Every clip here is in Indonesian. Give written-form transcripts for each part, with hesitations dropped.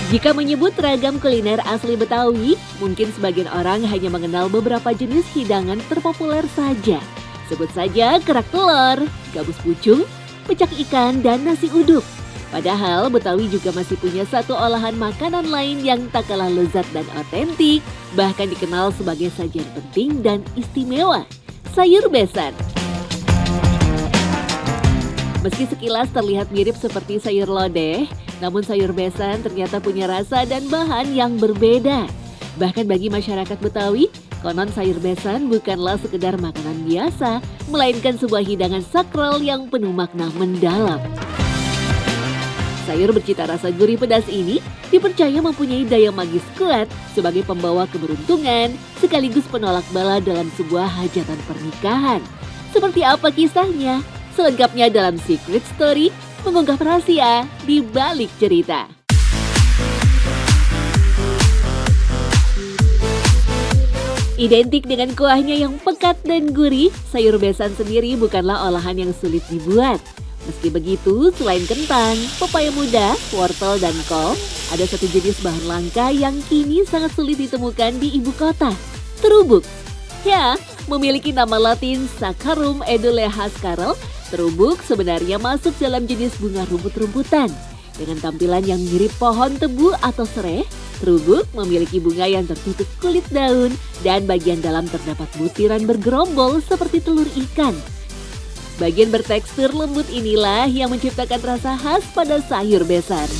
Jika menyebut ragam kuliner asli Betawi, mungkin sebagian orang hanya mengenal beberapa jenis hidangan terpopuler saja. Sebut saja kerak telur, gabus pucung, pecak ikan, dan nasi uduk. Padahal Betawi juga masih punya satu olahan makanan lain yang tak kalah lezat dan otentik, bahkan dikenal sebagai sajian penting dan istimewa, sayur besan. Meski sekilas terlihat mirip seperti sayur lodeh, namun sayur besan ternyata punya rasa dan bahan yang berbeda. Bahkan bagi masyarakat Betawi, konon sayur besan bukanlah sekedar makanan biasa, melainkan sebuah hidangan sakral yang penuh makna mendalam. Sayur bercita rasa gurih pedas ini dipercaya mempunyai daya magis kuat sebagai pembawa keberuntungan sekaligus penolak bala dalam sebuah hajatan pernikahan. Seperti apa kisahnya? Selengkapnya dalam Secret Story, mengungkap rahasia di balik cerita. Identik dengan kuahnya yang pekat dan gurih, sayur besan sendiri bukanlah olahan yang sulit dibuat. Meski begitu, selain kentang, pepaya muda, wortel, dan kol, ada satu jenis bahan langka yang kini sangat sulit ditemukan di ibu kota, terubuk. Ya, memiliki nama latin Saccharum eduleas Karel, terubuk sebenarnya masuk dalam jenis bunga rumput-rumputan. Dengan tampilan yang mirip pohon tebu atau sereh, terubuk memiliki bunga yang tertutup kulit daun dan bagian dalam terdapat butiran bergerombol seperti telur ikan. Bagian bertekstur lembut inilah yang menciptakan rasa khas pada sayur besan.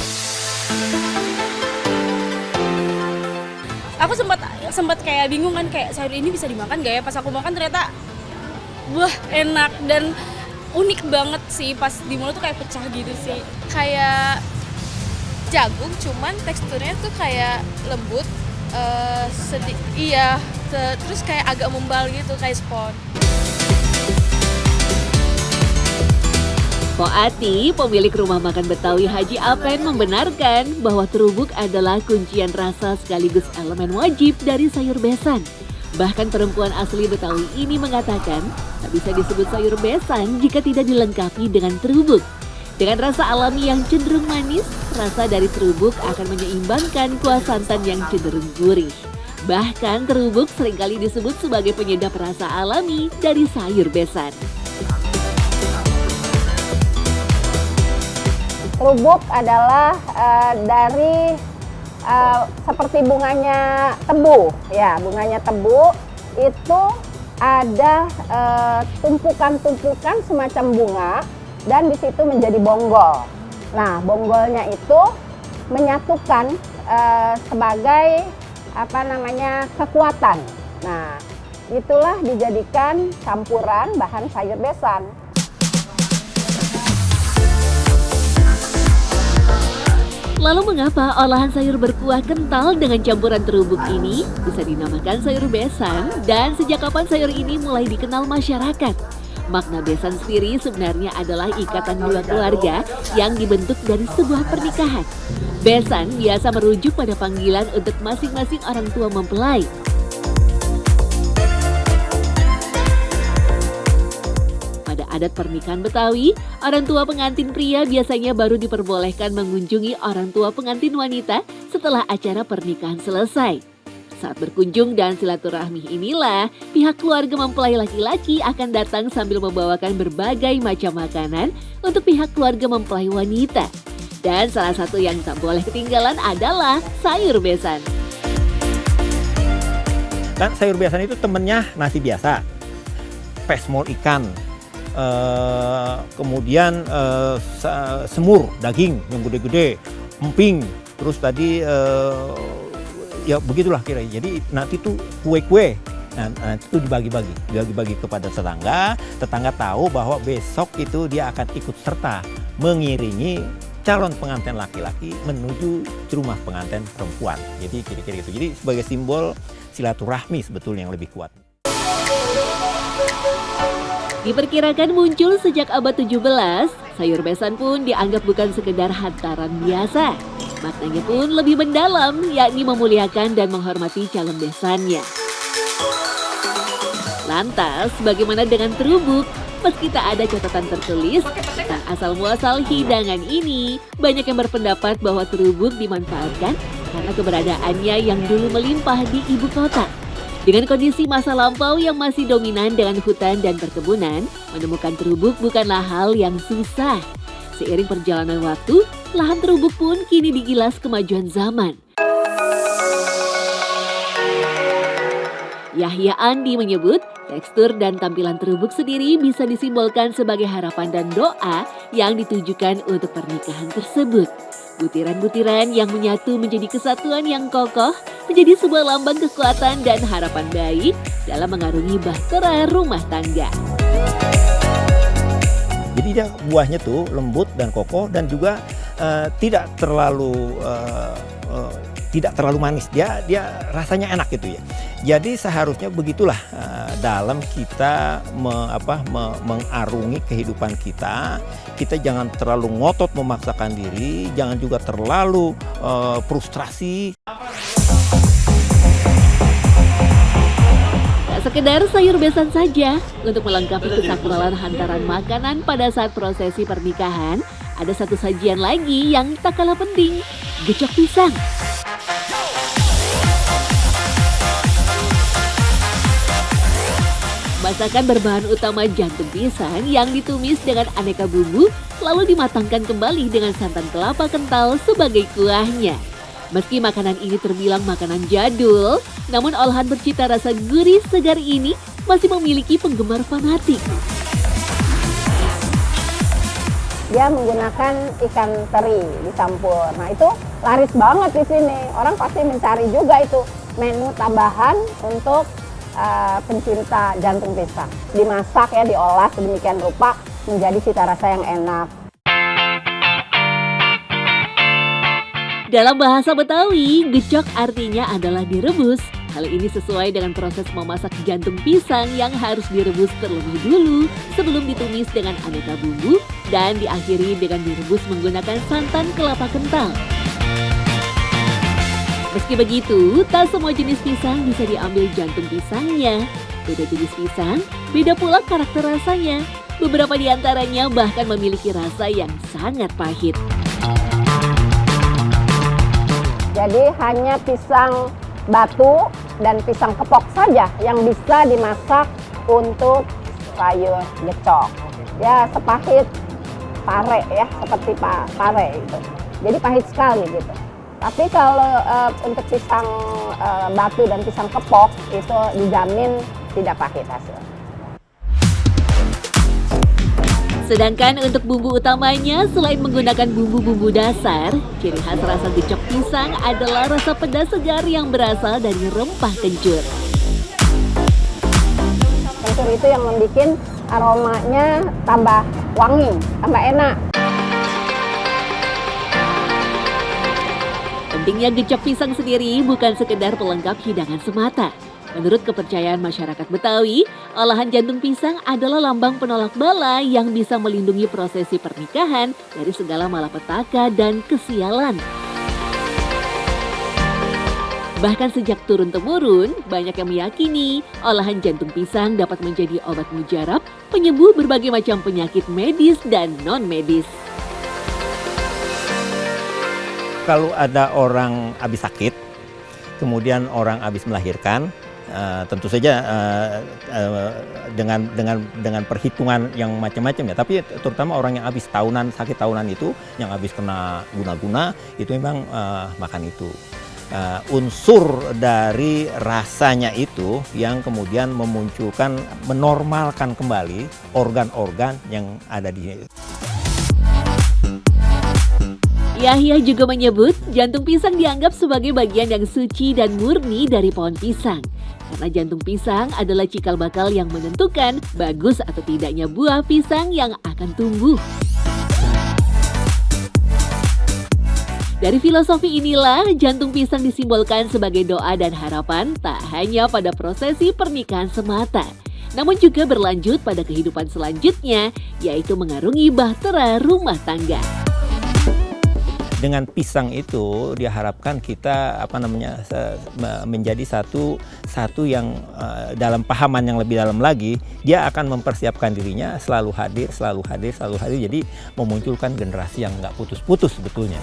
Aku sempat kayak bingung kan, kayak sayur ini bisa dimakan gak ya? Pas aku makan ternyata wah enak dan unik banget sih, pas di mulut tuh kayak pecah gitu sih. Kayak jagung cuman teksturnya tuh kayak lembut, terus kayak agak membal gitu kayak spon. Po Ati, pemilik rumah makan Betawi Haji Apen, membenarkan bahwa terubuk adalah kuncian rasa sekaligus elemen wajib dari sayur besan. Bahkan perempuan asli Betawi ini mengatakan tak bisa disebut sayur besan jika tidak dilengkapi dengan terubuk. Dengan rasa alami yang cenderung manis, rasa dari terubuk akan menyeimbangkan kuah santan yang cenderung gurih. Bahkan terubuk seringkali disebut sebagai penyedap rasa alami dari sayur besan. Terubuk adalah dari seperti bunganya tebu, ya bunganya tebu itu ada tumpukan-tumpukan semacam bunga dan di situ menjadi bonggol. Nah, bonggolnya itu menyatukan sebagai kekuatan. Nah, itulah dijadikan campuran bahan sayur besan. Lalu mengapa olahan sayur berkuah kental dengan campuran terubuk ini bisa dinamakan sayur besan dan sejak kapan sayur ini mulai dikenal masyarakat? Makna besan sendiri sebenarnya adalah ikatan dua keluarga yang dibentuk dari sebuah pernikahan. Besan biasa merujuk pada panggilan untuk masing-masing orang tua mempelai. Adat pernikahan Betawi, orang tua pengantin pria biasanya baru diperbolehkan mengunjungi orang tua pengantin wanita setelah acara pernikahan selesai. Saat berkunjung dan silaturahmi inilah, pihak keluarga mempelai laki-laki akan datang sambil membawakan berbagai macam makanan untuk pihak keluarga mempelai wanita. Dan salah satu yang tak boleh ketinggalan adalah sayur besan. Dan sayur besan itu temennya nasi biasa, pesmol ikan, kemudian semur daging yang gede-gede, emping, terus tadi ya begitulah kira-kira. Jadi nanti tuh kue-kue, nanti tuh dibagi-bagi kepada tetangga. Tetangga tahu bahwa besok itu dia akan ikut serta mengiringi calon pengantin laki-laki menuju rumah pengantin perempuan. Jadi kira-kira gitu. Jadi sebagai simbol silaturahmi sebetulnya yang lebih kuat. Diperkirakan muncul sejak abad 17, sayur besan pun dianggap bukan sekedar hantaran biasa. Maknanya pun lebih mendalam, yakni memuliakan dan menghormati calon besannya. Lantas, bagaimana dengan terubuk? Meski tak ada catatan tertulis tentang asal-muasal hidangan ini, banyak yang berpendapat bahwa terubuk dimanfaatkan karena keberadaannya yang dulu melimpah di ibu kota. Dengan kondisi masa lampau yang masih dominan dengan hutan dan perkebunan, menemukan terubuk bukanlah hal yang susah. Seiring perjalanan waktu, lahan terubuk pun kini digilas kemajuan zaman. Yahya Andi menyebut, tekstur dan tampilan terubuk sendiri bisa disimbolkan sebagai harapan dan doa yang ditujukan untuk pernikahan tersebut. Butiran-butiran yang menyatu menjadi kesatuan yang kokoh menjadi sebuah lambang kekuatan dan harapan baik dalam mengarungi bahtera rumah tangga. Jadi dia buahnya tuh lembut dan kokoh dan juga tidak terlalu manis. Dia rasanya enak gitu ya. Jadi seharusnya begitulah dalam kita mengarungi kehidupan kita. Kita jangan terlalu ngotot memaksakan diri, jangan juga terlalu frustrasi. Tak sekedar sayur besan saja, untuk melengkapi kesakralan hantaran makanan pada saat prosesi pernikahan, ada satu sajian lagi yang tak kalah penting, gecok pisang. Masakan berbahan utama jantung pisang yang ditumis dengan aneka bumbu, lalu dimatangkan kembali dengan santan kelapa kental sebagai kuahnya. Meski makanan ini terbilang makanan jadul, namun olahan bercita rasa gurih segar ini masih memiliki penggemar fanatik. Dia menggunakan ikan teri dicampur. Nah itu laris banget di sini. Orang pasti mencari juga itu menu tambahan untuk pencinta jantung pisang. Dimasak ya, diolah sedemikian rupa menjadi cita rasa yang enak. Dalam bahasa Betawi, gecok artinya adalah direbus. Hal ini sesuai dengan proses memasak jantung pisang yang harus direbus terlebih dulu sebelum ditumis dengan aneka bumbu dan diakhiri dengan direbus menggunakan santan kelapa kental. Meski begitu, tak semua jenis pisang bisa diambil jantung pisangnya. Beda jenis pisang, beda pula karakter rasanya. Beberapa di antaranya bahkan memiliki rasa yang sangat pahit. Jadi hanya pisang batu dan pisang kepok saja yang bisa dimasak untuk sayur gecok. Ya sepahit pare ya, seperti pare itu. Jadi pahit sekali gitu. Tapi kalau untuk pisang batu dan pisang kepok itu dijamin tidak pahit hasil. Sedangkan untuk bumbu utamanya, selain menggunakan bumbu-bumbu dasar, ciri khas rasa gecok pisang adalah rasa pedas segar yang berasal dari rempah kencur. Kencur itu yang membuat aromanya tambah wangi, tambah enak. Pentingnya gecok pisang sendiri bukan sekedar pelengkap hidangan semata. Menurut kepercayaan masyarakat Betawi, olahan jantung pisang adalah lambang penolak bala yang bisa melindungi prosesi pernikahan dari segala malapetaka dan kesialan. Bahkan sejak turun-temurun, banyak yang meyakini olahan jantung pisang dapat menjadi obat mujarab, penyembuh berbagai macam penyakit medis dan non-medis. Kalau ada orang habis sakit, kemudian orang habis melahirkan, tentu saja dengan perhitungan yang macam-macam ya. Tapi terutama orang yang habis tahunan, sakit tahunan itu, yang habis kena guna-guna, itu memang makan itu. Unsur dari rasanya itu yang kemudian memunculkan, menormalkan kembali organ-organ yang ada di Yahya juga menyebut jantung pisang dianggap sebagai bagian yang suci dan murni dari pohon pisang. Karena jantung pisang adalah cikal bakal yang menentukan bagus atau tidaknya buah pisang yang akan tumbuh. Dari filosofi inilah, jantung pisang disimbolkan sebagai doa dan harapan tak hanya pada prosesi pernikahan semata, namun juga berlanjut pada kehidupan selanjutnya, yaitu mengarungi bahtera rumah tangga. dengan pisang itu diharapkan kita menjadi satu yang dalam pahaman yang lebih dalam lagi, dia akan mempersiapkan dirinya selalu hadir, jadi memunculkan generasi yang nggak putus-putus sebetulnya.